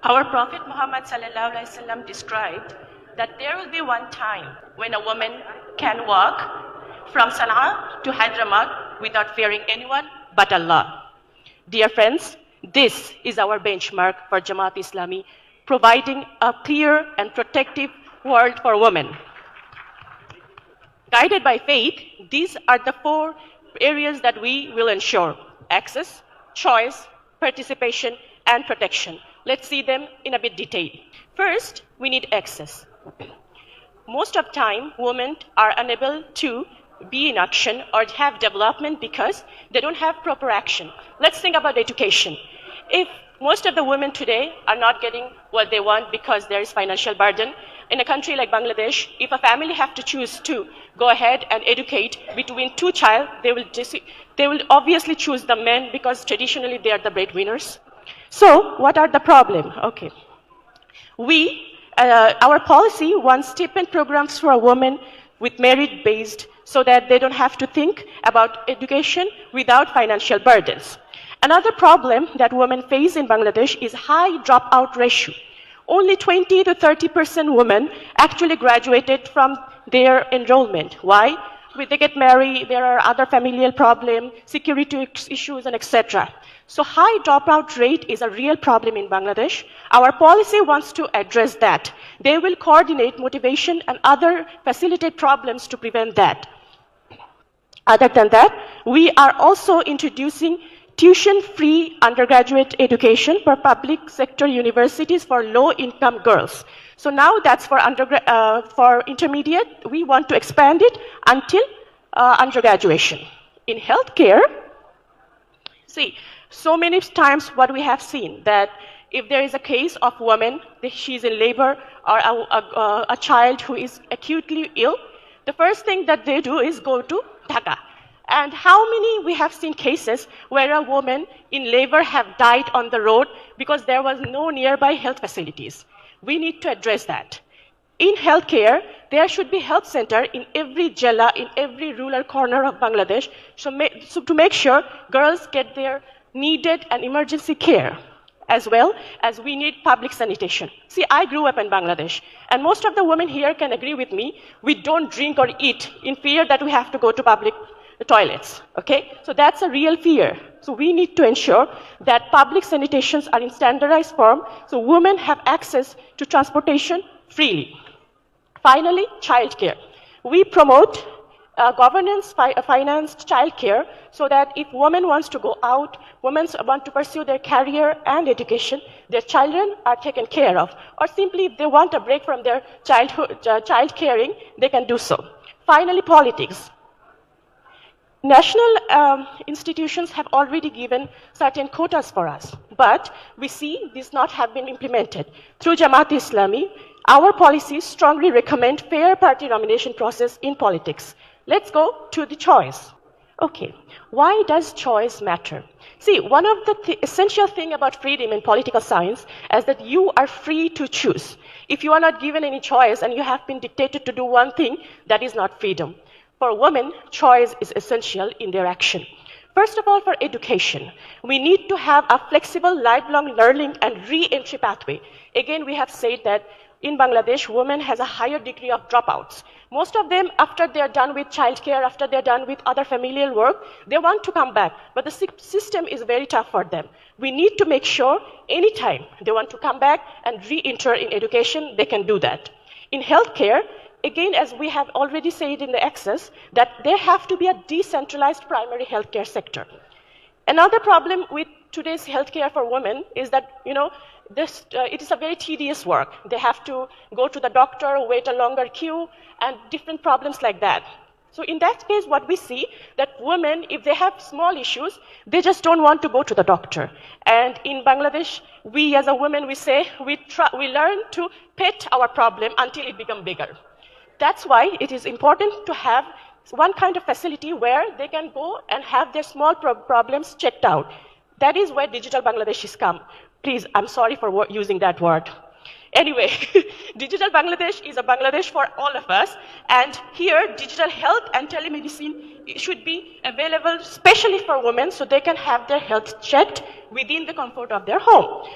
Our Prophet Muhammad ﷺ described that there will be one time when a woman can walk from Sana'a to Hyderabad without fearing anyone but Allah. Dear friends, this is our benchmark for Jamaat Islami, providing a clear and protective world for women. Guided by faith, these are the 4 areas that we will ensure: access, choice, participation, and protection. Let's see them in a bit detail. First, we need access. Most of the time, women are unable to be in action or have development because they don't have proper action. Let's think about education. If most of the women today are not getting what they want because there is financial burden, in a country like Bangladesh, if a family have to choose to go ahead and educate between 2 children, they will obviously choose the men because traditionally they are the breadwinners. So what are the problem? Okay. Our policy wants stipend programs for women with merit-based so that they don't have to think about education without financial burdens. Another problem that women face in Bangladesh is high dropout ratio. Only 20 to 30% women actually graduated from their enrollment. Why? When they get married, there are other familial problems, security issues, and etc. So high dropout rate is a real problem in Bangladesh. Our policy wants to address that. They will coordinate motivation and other facilitate problems to prevent that. Other than that, we are also introducing tuition-free undergraduate education for public sector universities for low-income girls. So now that's for intermediate. We want to expand it until undergraduation. In healthcare, see, so many times what we have seen that if there is a case of woman, she's in labor, or a child who is acutely ill, the first thing that they do is go to Dhaka. And how many we have seen cases where a woman in labor have died on the road because there was no nearby health facilities. We need to address that. In healthcare, there should be health center in every jela, in every rural corner of Bangladesh, so to make sure girls get their needed and emergency care, as well as we need public sanitation. See, I grew up in Bangladesh, and most of the women here can agree with me, we don't drink or eat in fear that we have to go to public toilets, okay? So that's a real fear. So we need to ensure that public sanitations are in standardized form so women have access to transportation freely. Finally, childcare. We promote governance-financed childcare so that if women wants to go out, women want to pursue their career and education, their children are taken care of. Or simply if they want a break from their child caring, they can do so. Finally, politics. National institutions have already given certain quotas for us, but we see these not have been implemented. Through Jamaat Islami, our policies strongly recommend fair party nomination process in politics. Let's go to the choice. Okay, why does choice matter? See, one of the essential thing about freedom in political science is that you are free to choose. If you are not given any choice and you have been dictated to do one thing, that is not freedom. For women, choice is essential in their action. First of all, for education, we need to have a flexible lifelong learning and re-entry pathway. Again, we have said that in Bangladesh, women has a higher degree of dropouts. Most of them, after they're done with childcare, after they're done with other familial work, they want to come back, but the system is very tough for them. We need to make sure anytime they want to come back and re-enter in education, they can do that. In healthcare, again, as we have already said in the access, that there have to be a decentralized primary healthcare sector. Another problem with today's healthcare for women is that, it is a very tedious work. They have to go to the doctor, wait a longer queue, and different problems like that. So in that case, what we see that women, if they have small issues, they just don't want to go to the doctor. And in Bangladesh, we as a woman, we say, we learn to pet our problem until it becomes bigger. That's why it is important to have one kind of facility where they can go and have their small problems checked out. That is where Digital Bangladeshis come. Please, I'm sorry for using that word. Anyway, Digital Bangladesh is a Bangladesh for all of us. And here, digital health and telemedicine should be available especially for women so they can have their health checked within the comfort of their home.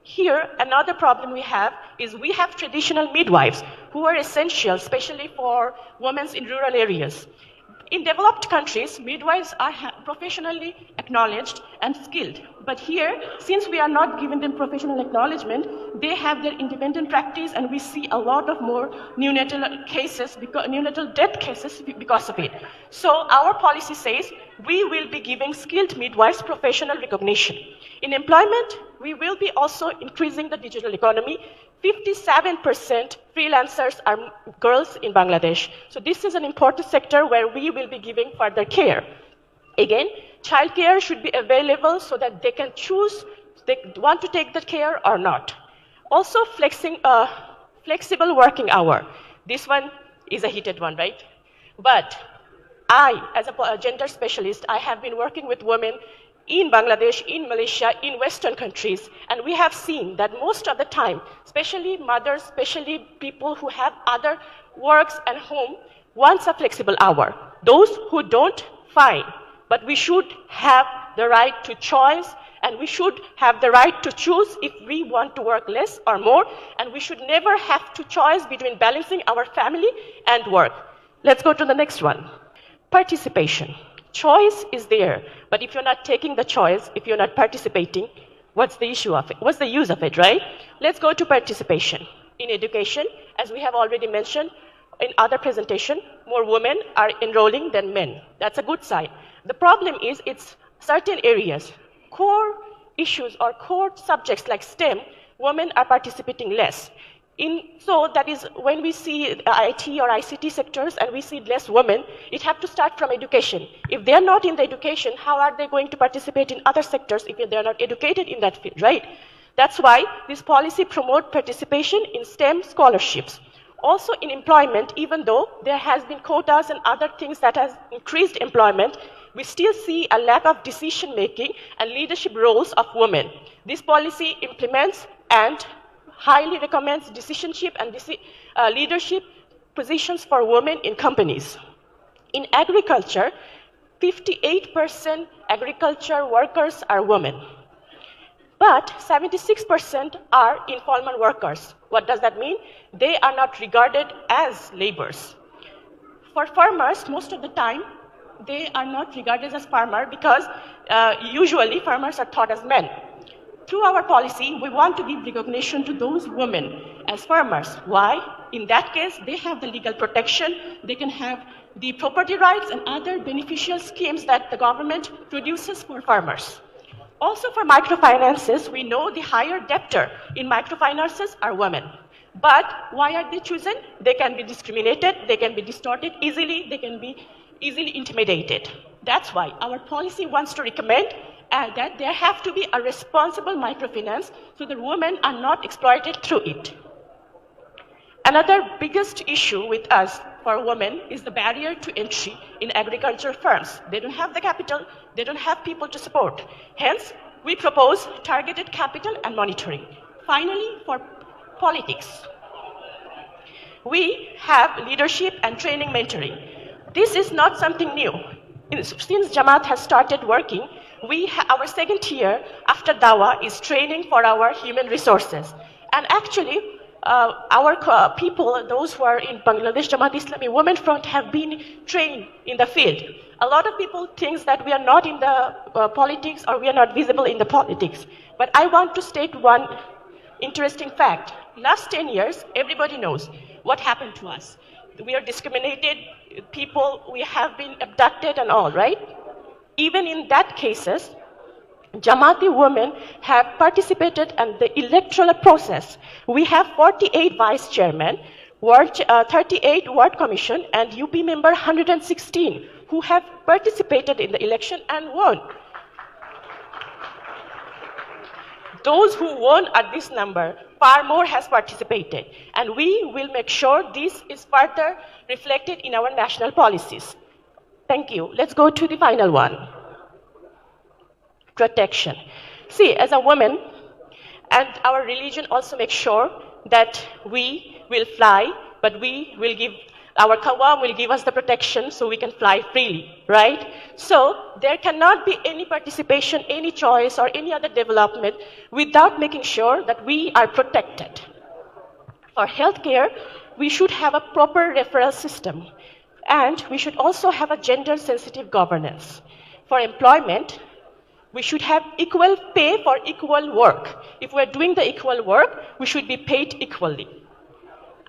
Here, another problem we have is we have traditional midwives who are essential, especially for women in rural areas. In developed countries, midwives are professionally acknowledged and skilled. But here, since we are not giving them professional acknowledgement, they have their independent practice, and we see a lot of more neonatal cases, neonatal death cases because of it. So our policy says we will be giving skilled midwives professional recognition. In employment, we will be also increasing the digital economy. 57% freelancers are girls in Bangladesh. So this is an important sector where we will be giving further care. Again, childcare should be available so that they can choose if they want to take the care or not. Also, flexible working hour. This one is a heated one, right? But I, as a gender specialist, I have been working with women in Bangladesh, in Malaysia, in Western countries, and we have seen that most of the time, especially mothers, especially people who have other works and home, wants a flexible hour. Those who don't, fine, but we should have the right to choice, and we should have the right to choose if we want to work less or more, and we should never have to choose between balancing our family and work. Let's go to the next one. Participation. Choice is there, but if you're not taking the choice, if you're not participating, what's the issue of it? What's the use of it, right? Let's go to participation. In education, as we have already mentioned in other presentation, more women are enrolling than men. That's a good sign. The problem is it's certain areas, core issues or core subjects like STEM, women are participating less. So that is when we see IT or ICT sectors and we see less women, it has to start from education. If they're not in the education, how are they going to participate in other sectors if they're not educated in that field, right? That's why this policy promotes participation in STEM scholarships. Also in employment, even though there has been quotas and other things that has increased employment, we still see a lack of decision making and leadership roles of women. This policy implements and highly recommends decisionship and leadership positions for women in companies. In agriculture, 58% agriculture workers are women, but 76% are informal workers. What does that mean? They are not regarded as laborers. For farmers, most of the time, they are not regarded as farmers because usually farmers are thought as men. Through our policy, we want to give recognition to those women as farmers. Why? In that case, they have the legal protection, they can have the property rights and other beneficial schemes that the government produces for farmers. Also for microfinances, we know the higher debtor in microfinances are women. But why are they chosen? They can be discriminated, they can be distorted easily, they can be easily intimidated. That's why our policy wants to recommend that there have to be a responsible microfinance so that women are not exploited through it. Another biggest issue with us for women is the barrier to entry in agricultural firms. They don't have the capital, they don't have people to support. Hence, we propose targeted capital and monitoring. Finally, for politics, we have leadership and training mentoring. This is not something new. Since Jamaat has started working, our second year after Dawa is training for our human resources. And actually, our people, those who are in Bangladesh Jamaat Islami Women Front, have been trained in the field. A lot of people think that we are not in the politics or we are not visible in the politics. But I want to state one interesting fact. Last 10 years, everybody knows what happened to us. We are discriminated, people, we have been abducted and all, right? Even in that cases, Jamaati women have participated in the electoral process. We have 48 vice chairmen, 38 ward commission, and UP member 116 who have participated in the election and won. Those who won at this number, far more has participated, and we will make sure this is further reflected in our national policies. Thank you. Let's go to the final one. Protection. See, as a woman, and our religion also makes sure that we will fly, but we will give Our Kawam will give us the protection so we can fly freely, right? So there cannot be any participation, any choice, or any other development without making sure that we are protected. For healthcare, we should have a proper referral system, and we should also have a gender-sensitive governance. For employment, we should have equal pay for equal work. If we're doing the equal work, we should be paid equally.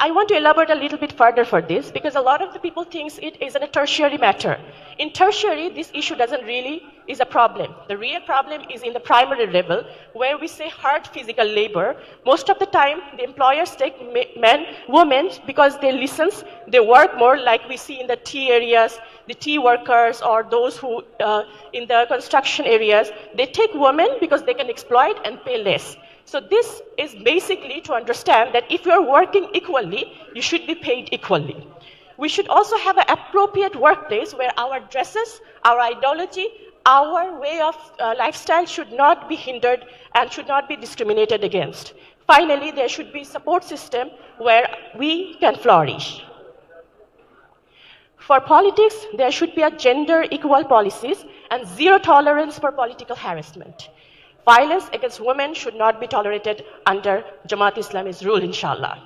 I want to elaborate a little bit further for this because a lot of the people think it is a tertiary matter. In tertiary, this issue doesn't really is a problem. The real problem is in the primary level where we say hard physical labor. Most of the time, the employers take men, women because they listen, they work more like we see in the tea areas, the tea workers or those who in the construction areas. They take women because they can exploit and pay less. So this is basically to understand that if you're working equally, you should be paid equally. We should also have an appropriate workplace where our dresses, our ideology, our way of lifestyle should not be hindered and should not be discriminated against. Finally, there should be a support system where we can flourish. For politics, there should be a gender equal policies and zero tolerance for political harassment. Violence against women should not be tolerated under Jamaat Islami's rule, inshallah.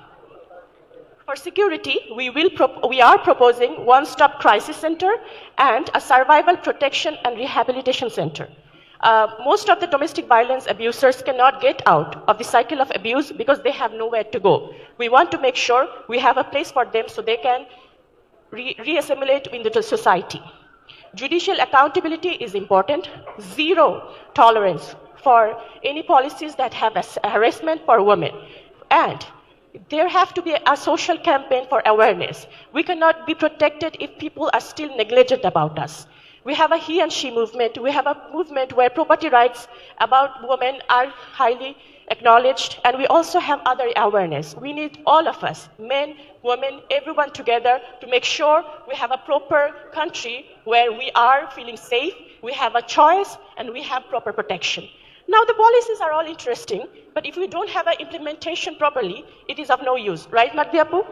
For security, we are proposing one-stop crisis center and a survival protection and rehabilitation center. Most of the domestic violence abusers cannot get out of the cycle of abuse because they have nowhere to go. We want to make sure we have a place for them so they can re-assimilate into the society. Judicial accountability is important. Zero tolerance for any policies that have harassment for women. And there have to be a social campaign for awareness. We cannot be protected if people are still negligent about us. We have a he and she movement. We have a movement where property rights about women are highly acknowledged, and we also have other awareness. We need all of us, men, women, everyone together to make sure we have a proper country where we are feeling safe, we have a choice, and we have proper protection. Now, the policies are all interesting, but if we don't have an implementation properly, it is of no use. Right, Madhyapu?